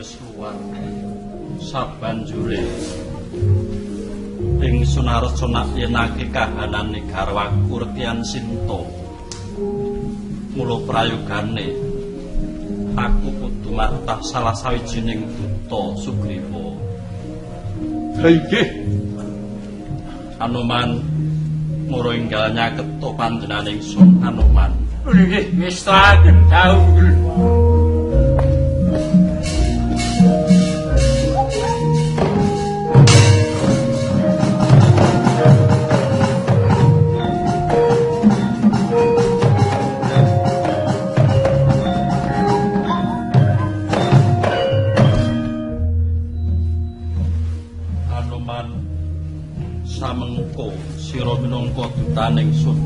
wis luwar. Sabanjure ingsun arep yenake kahanane garwaku Rekyan Sinta. Mula prayogane aku kudu martah salah sawijining duta Sugriwa. Inggih. Anoman mura enggal nyaketa panjenenganing ingsun Anoman. Nggih, wis saken dawuh. Samengko sira minangka dutaning ingsun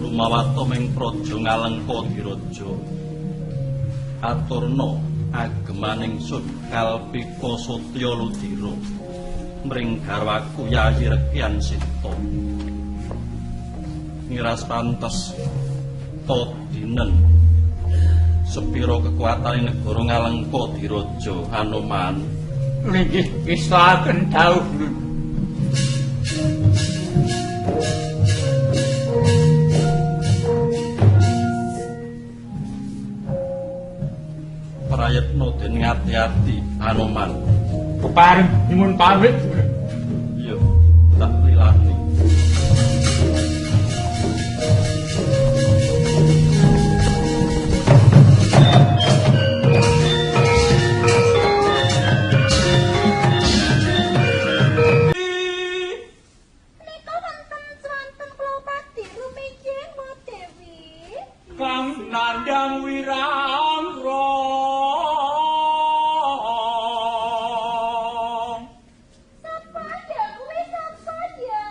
lumawata ming praja Ngalengka Diraja aturna agemaning ingsun Kalpika Satya Ludira mring garwaku Yayi Rekyan Sinta ngiras pantes todinen sepira kekuatane negara Ngalengka Diraja Anoman. Nggih, wis saken dawuh. Prayetna dening ati-ati Anoman. Kepareng nyuwun pamit. Iya, tak lilani. Kang nandang wirangro sapa ya kuwi sapa ya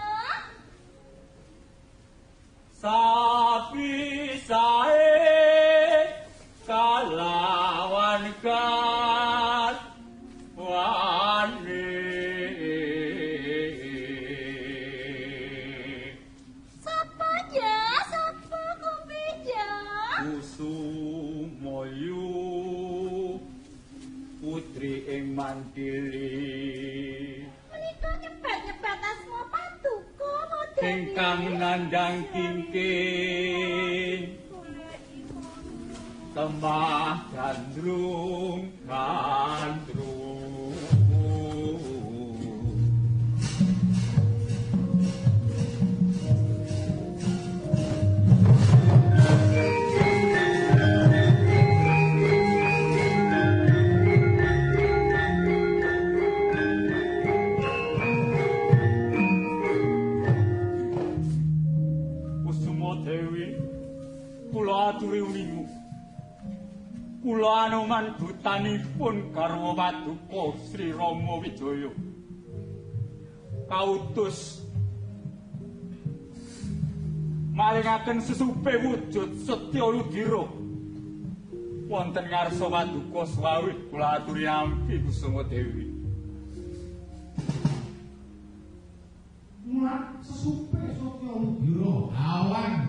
sapi sae kalawan kat wani sapa ya sapa kuwi ya Kusumoyu putri ing mantili menika nyebat-nyebat asma paduka model ingkang nandang kingking temah gandrung gandrung aturi uningu kula Anoman dutanipun garwa Paduka Sri Rama Wijaya kautus maringaken sesupe wujud Setya Ludira wonten ngarsa Paduka Swawih kula aturi ampi Kusuma Dewi. Mulat sesupe Setya Ludira awan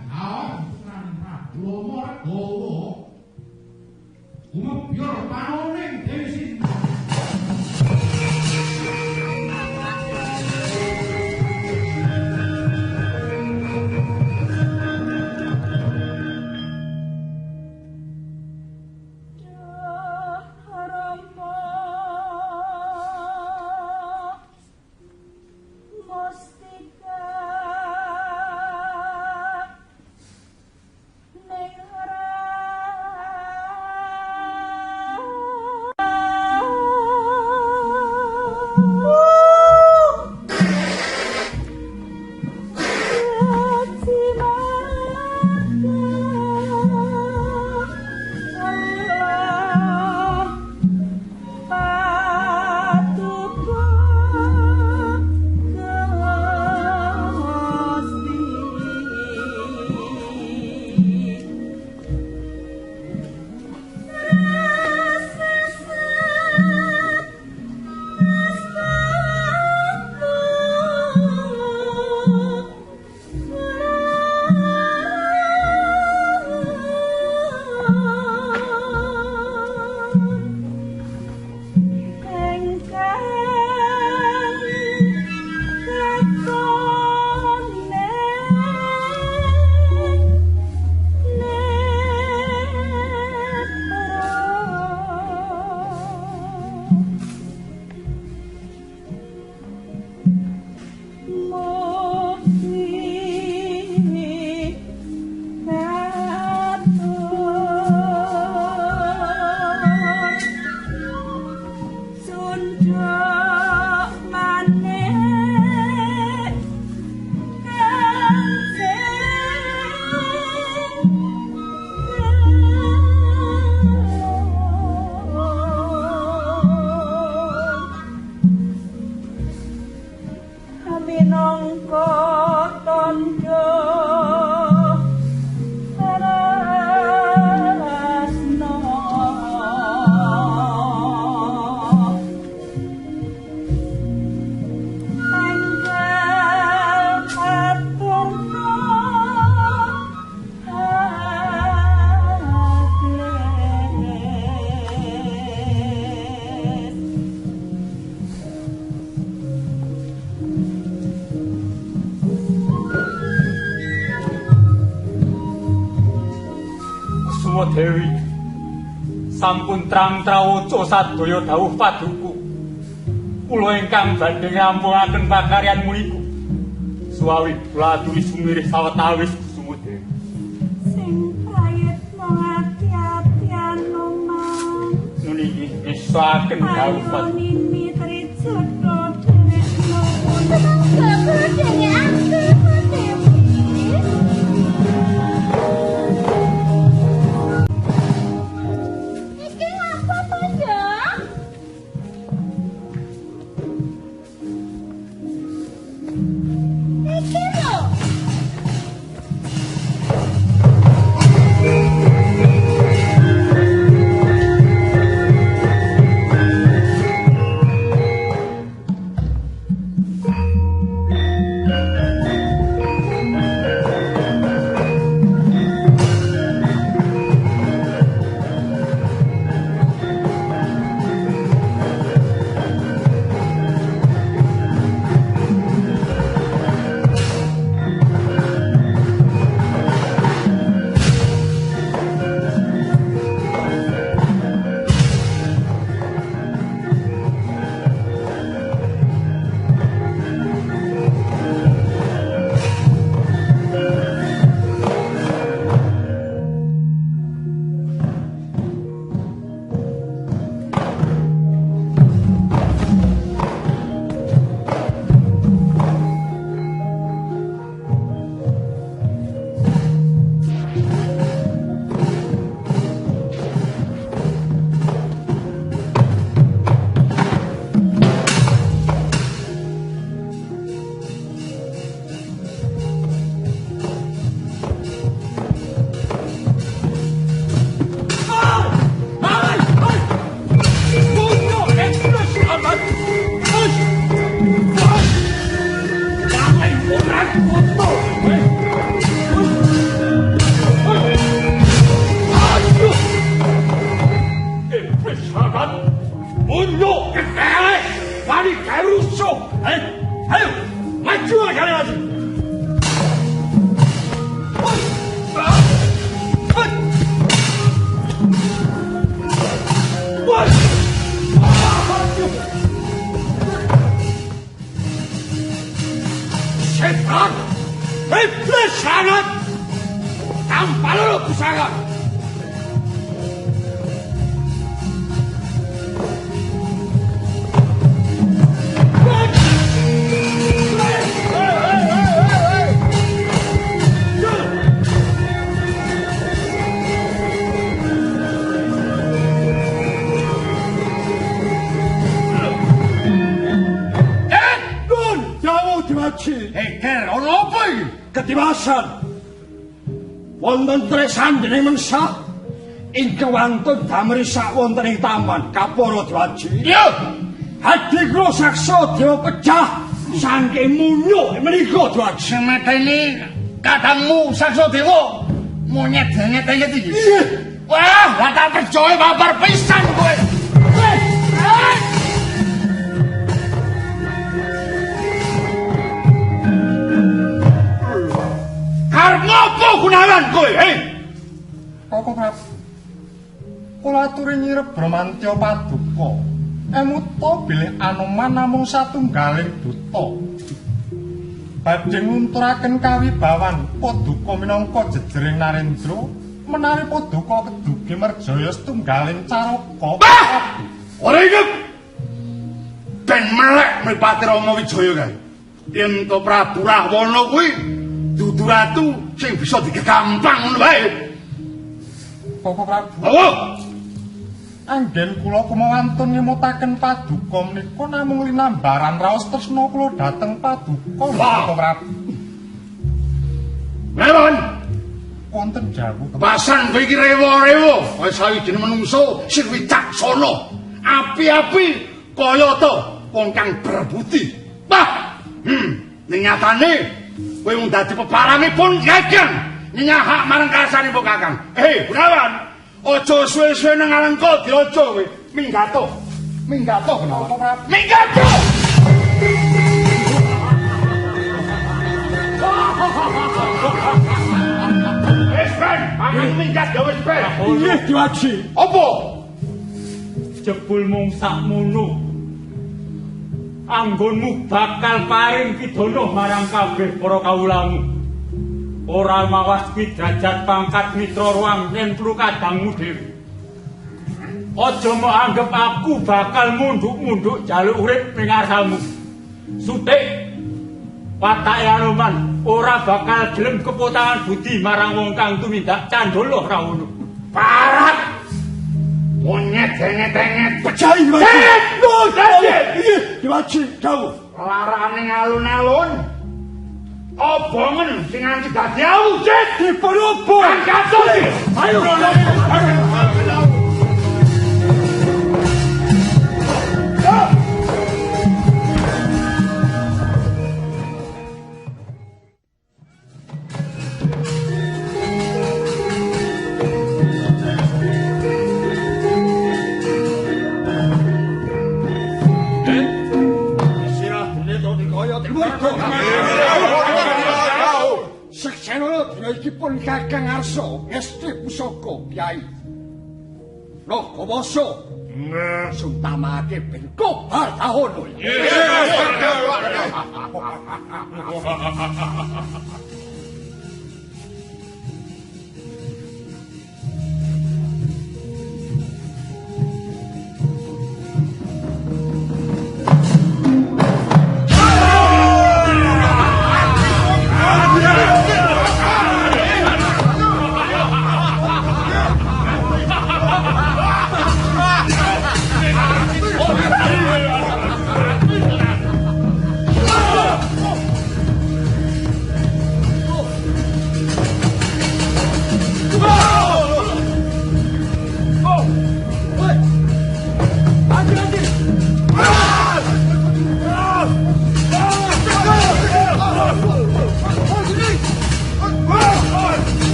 Lomo Regowo umebyor panoning Dewi Sinta. Mustika Dewi. Sampun trang-trawaca sadaya dawuh paduka. Kula ingkang badhe ngrampungaken pakaryan muniku. Suwawi kula aturi sumirih sawetawis Kusuma Dewi. Sing prayitna ati-ati Anoman. Nuniki isaken dawuh paduka. Nini trijodha dherek nuwun. Kabeh dene ati Dewi. Iki apa to, ya? Iki lho. Setan! Iblis sangat! Tampal lo pusaka! Heger, ono apa iki? Ketiwasan. Wonten tresan dening mensah ingkang wantun damri sak wonten ing taman Kapara Dwaji. Iya. Hadi kula saksa dewa pecah saking munyuk menika Dwaji. Sematene kadangmu saksa dewa monyet-monyet iki. Iya. Wah, lah tak percaya babar pisan kowe. Arep ngopo Gunawan kowe, Koko Prabu. Kula aturi nyirep Bramantya Paduka. Emuta bilih Anoman namung satunggaling duta. Badhe ngunturaken kawibawan Paduka minangka jejering Narendra menawi Paduka kedugi merjaya setunggaling caraka. Ora inget. Ben melek mripate Rama Wijaya kae. Yen to Prabu Rahwana kuwi dudu ratu sing bisa digegampang ngono wae. Koko Prabu. Apa? Anggen kula kumawantun nyemutaken Paduka menika namung linambaran raos tresna kula dhateng Paduka, Koko Prabu. Lewon, Wonten jawuh. kebasan kowe iki rewa-rewa, kaya sawijining manungsa sing wicaksana. Api-api kaya to wong kang berbudi. Ning nyatane kowe mung dadi peparangipun Kakang. Nyahak marang kasanipun Kakang. Gunawan, aja suwe-suwe nang alengka diraja kowe. Minggato. Minggato Gunawan. Minggato. Wis Ben, pangan minggat ya wis ben. Inggih Diwaji. Apa? Jebul mung sakmono. Anggonmu bakal paring pidana marang kabeh para kawulamu. Ora mawas kuwi derajat pangkat mitra ruang yen perlu kadangmu dhewe. Aja mbok anggap aku bakal munduk-munduk jaluk urip ning ngarsamu. Sutik watake Anoman ora bakal gelem kepotangan budi marang wong kang tumindak candala Rawana. Parat. Monyet tenget-tenget. Pejai Diwaji. Inggih Diwaji dawuh. Larane alun-alun. Obongen sing nganti dadi awujud Dipun obong. angkat. Ayo. Sirah dene to dikaya timurga. Seksena dina iki pun Kakang Arsa ngesti pusaka Kyai. Nagawasa suntamake bengko Hartahono.